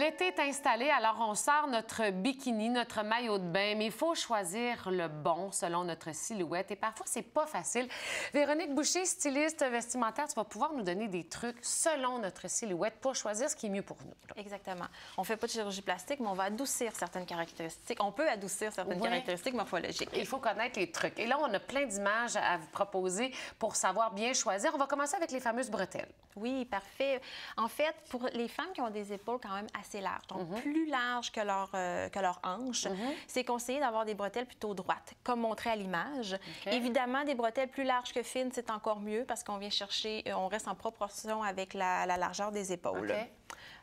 L'été est installé, alors on sort notre bikini, notre maillot de bain, mais il faut choisir le bon selon notre silhouette et parfois, c'est pas facile. Véronique Boucher, styliste vestimentaire, tu vas pouvoir nous donner des trucs selon notre silhouette pour choisir ce qui est mieux pour nous. Là. Exactement. On fait pas de chirurgie plastique, mais on va adoucir certaines caractéristiques. On peut adoucir certaines caractéristiques morphologiques. Il faut connaître les trucs. Et là, on a plein d'images à vous proposer pour savoir bien choisir. On va commencer avec les fameuses bretelles. Oui, parfait. En fait, pour les femmes qui ont des épaules quand même assez larges, donc plus larges que leur hanche, c'est conseillé d'avoir des bretelles plutôt droites, comme montré à l'image. Évidemment, des bretelles plus larges que fines, c'est encore mieux parce qu'on vient chercher, on reste en proportion avec la largeur des épaules.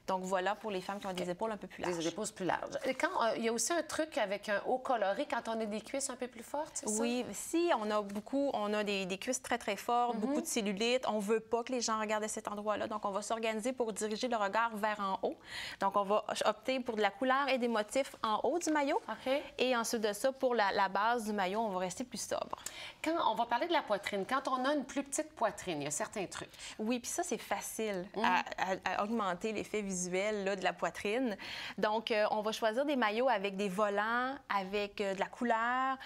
Donc voilà pour les femmes qui ont des épaules un peu plus larges. Des épaules plus larges. Et quand il y a aussi un truc avec un haut coloré quand on a des cuisses un peu plus fortes, c'est ça? Oui, si on a des cuisses très, très fortes, beaucoup de cellulite, on veut pas que les gens regardent à cet endroit-là. Donc, on va s'organiser pour diriger le regard vers en haut. Donc, on va opter pour de la couleur et des motifs en haut du maillot. Et ensuite de ça, pour la base du maillot, on va rester plus sobre. Quand on va parler de la poitrine, quand on a une plus petite poitrine, il y a certains trucs. Oui, puis ça, c'est facile à augmenter l'effet visuel là, de la poitrine. Donc, on va choisir des maillots avec des volants, avec de la couleur,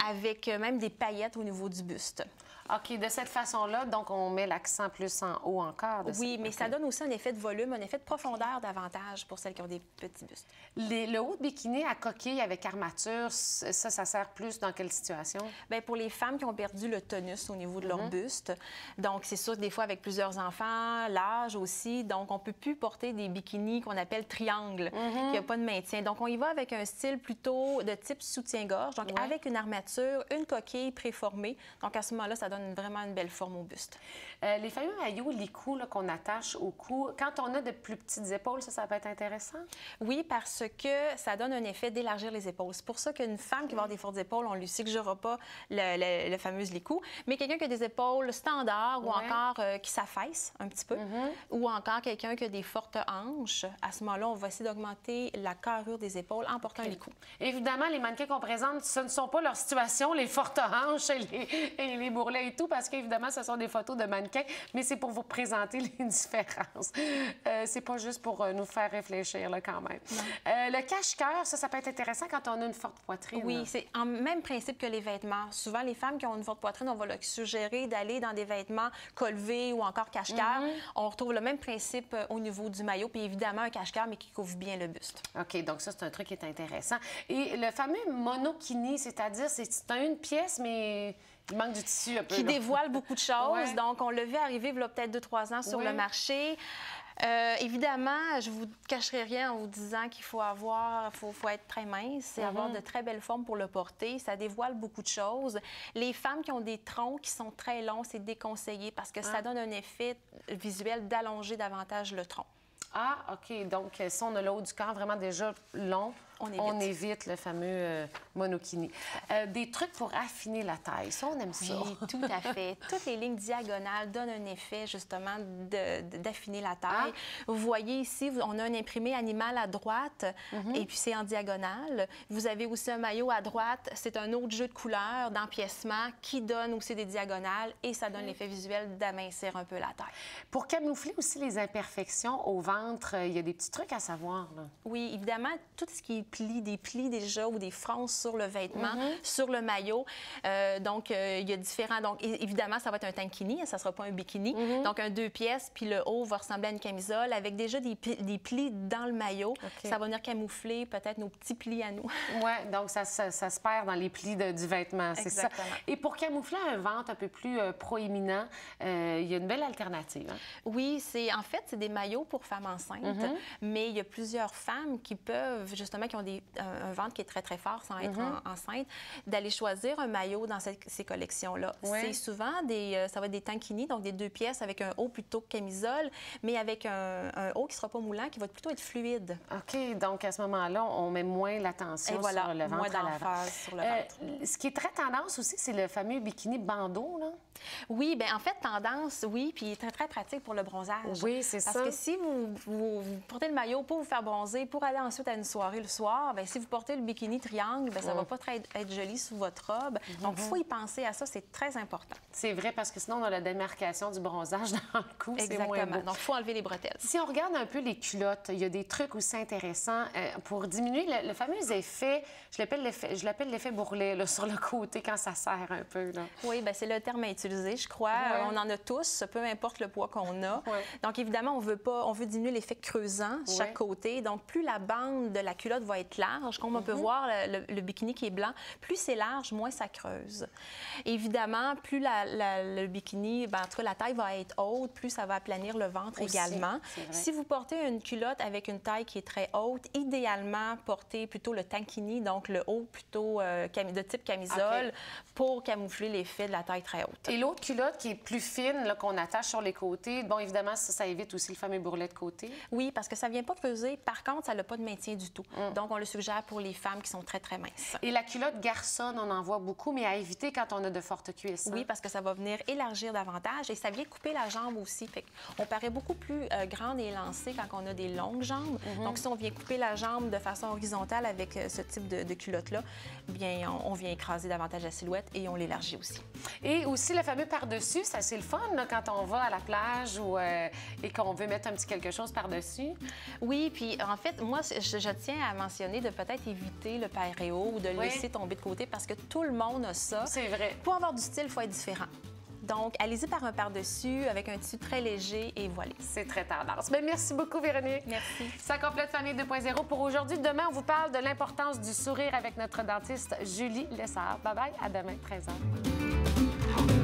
avec même des paillettes au niveau du buste. OK, de cette façon-là, donc on met l'accent plus en haut encore. Oui, mais ça donne aussi un effet de volume, un effet de profondeur davantage pour celles qui ont des petits bustes. Le haut de bikini à coquille avec armature, ça sert plus dans quelle situation? Bien, pour les femmes qui ont perdu le tonus au niveau de leur buste. Donc, c'est sûr que des fois, avec plusieurs enfants, l'âge aussi. Donc, on ne peut plus porter des bikinis qu'on appelle triangle, qui n'y a pas de maintien. Donc, on y va avec un style plutôt de type soutien-gorge, donc avec une armature, une coquille préformée. Donc, à ce moment-là, ça donne vraiment une belle forme au buste. Les fameux maillots licou qu'on attache au cou, quand on a de plus petites épaules, ça peut être intéressant? Oui, parce que ça donne un effet d'élargir les épaules. C'est pour ça qu'une femme qui va avoir des fortes épaules, on ne lui suggérera pas le fameux licou. Mais quelqu'un qui a des épaules standards ou encore qui s'affaisse un petit peu, ou encore quelqu'un qui a des fortes hanches, à ce moment-là, on va essayer d'augmenter la carrure des épaules en portant un licou. Évidemment, les mannequins qu'on présente, ce ne sont pas leur situation, les fortes hanches et les bourrelets et tout, parce qu'évidemment, ce sont des photos de mannequins, mais c'est pour vous présenter les différences. C'est pas juste pour nous faire réfléchir, là, quand même. Le cache-cœur, ça peut être intéressant quand on a une forte poitrine. Oui, c'est en même principe que les vêtements. Souvent, les femmes qui ont une forte poitrine, on va leur suggérer d'aller dans des vêtements colevés ou encore cache-cœur. On retrouve le même principe au niveau du maillot, puis évidemment, un cache-cœur, mais qui couvre bien le buste. OK, donc ça, c'est un truc qui est intéressant. Et le fameux monokini, c'est-à-dire, c'est une pièce, mais il manque du tissu un peu. Qui dévoile beaucoup de choses. Donc, on l'a vu arriver il y a peut-être 2-3 ans sur le marché. Évidemment, je ne vous cacherai rien en vous disant qu'il faut être très mince et avoir de très belles formes pour le porter. Ça dévoile beaucoup de choses. Les femmes qui ont des troncs qui sont très longs, c'est déconseillé parce que ça donne un effet visuel d'allonger davantage le tronc. Ah, OK. Donc, si on a le haut du corps vraiment déjà long, on évite le fameux monokini. Des trucs pour affiner la taille, ça, on aime ça. Oui, tout à fait. Toutes les lignes diagonales donnent un effet, justement, d'affiner la taille. Vous voyez ici, on a un imprimé animal à droite, et puis c'est en diagonale. Vous avez aussi un maillot à droite. C'est un autre jeu de couleurs, d'empiècement, qui donne aussi des diagonales, et ça donne l'effet visuel d'amincir un peu la taille. Pour camoufler aussi les imperfections au ventre, il y a des petits trucs à savoir, là. Oui, évidemment, tout ce qui est des plis déjà ou des fronces sur le vêtement, sur le maillot. Donc, il y a différents... Donc, évidemment, ça va être un tankini, ça ne sera pas un bikini. Donc, un 2 pièces, puis le haut va ressembler à une camisole avec déjà des plis dans le maillot. Ça va venir camoufler peut-être nos petits plis à nous. Oui, donc ça se perd dans les plis du vêtement, c'est ça. Et pour camoufler un ventre un peu plus proéminent, il y a une belle alternative. Hein? Oui, en fait, c'est des maillots pour femmes enceintes, mais il y a plusieurs femmes qui peuvent, justement, qui ont un ventre qui est très, très fort sans être enceinte, d'aller choisir un maillot dans ces collections-là. C'est souvent ça va être des tankini, donc des 2 pièces avec un haut plutôt que camisole, mais avec un haut qui ne sera pas moulant, qui va plutôt être fluide. OK, donc à ce moment-là, on met moins l'attention sur le ventre à l'avant. Sur le ventre. Ce qui est très tendance aussi, c'est le fameux bikini bandeau, là. Oui, bien en fait, tendance, oui, puis très, très pratique pour le bronzage. Oui, c'est ça. Parce que si vous portez le maillot pour vous faire bronzer, pour aller ensuite à une soirée le soir, bien si vous portez le bikini triangle, bien, ça ne va pas être joli sous votre robe. Donc, il faut y penser à ça, c'est très important. C'est vrai, parce que sinon, on a la démarcation du bronzage dans le cou, c'est moins beau. Donc, il faut enlever les bretelles. Si on regarde un peu les culottes, il y a des trucs aussi intéressants pour diminuer le fameux effet, je l'appelle l'effet bourrelet, là, sur le côté quand ça serre un peu. Là. Oui, bien c'est le terme à utiliser, je crois. Ouais. On en a tous, peu importe le poids qu'on a. Ouais. Donc, évidemment, on veut diminuer l'effet creusant chaque côté. Donc, plus la bande de la culotte va être large, comme on peut voir le bikini qui est blanc, plus c'est large, moins ça creuse. Évidemment, plus le bikini, bien, en tout cas, la taille va être haute, plus ça va aplanir le ventre aussi, également. Si vous portez une culotte avec une taille qui est très haute, idéalement, portez plutôt le tankini, donc le haut plutôt de type camisole, pour camoufler l'effet de la taille très haute. Et l'autre culotte qui est plus fine, qu'on attache sur les côtés, bon, évidemment, ça évite aussi le fameux bourrelet de côté. Oui, parce que ça ne vient pas peser. Par contre, ça n'a pas de maintien du tout. Donc, on le suggère pour les femmes qui sont très, très minces. Et la culotte garçonne, on en voit beaucoup, mais à éviter quand on a de fortes cuisses. Oui, parce que ça va venir élargir davantage et ça vient couper la jambe aussi. Fait on paraît beaucoup plus grande et élancée quand on a des longues jambes. Donc, si on vient couper la jambe de façon horizontale avec ce type de culotte-là, bien, on vient écraser davantage la silhouette et on l'élargit aussi. Et aussi, le fameux par-dessus, ça, c'est le fun là, quand on va à la plage et qu'on veut mettre un petit quelque chose par-dessus. Oui, puis en fait, moi, je tiens à mentionner de peut-être éviter le paréo ou de le laisser tomber de côté parce que tout le monde a ça. C'est vrai. Pour avoir du style, il faut être différent. Donc, allez-y par un par-dessus avec un tissu très léger et voilé. C'est très tendance. Bien, merci beaucoup, Véronique. Merci. Ça complète Famille 2.0 pour aujourd'hui. Demain, on vous parle de l'importance du sourire avec notre dentiste Julie Lessard. Bye-bye. À demain, 13h.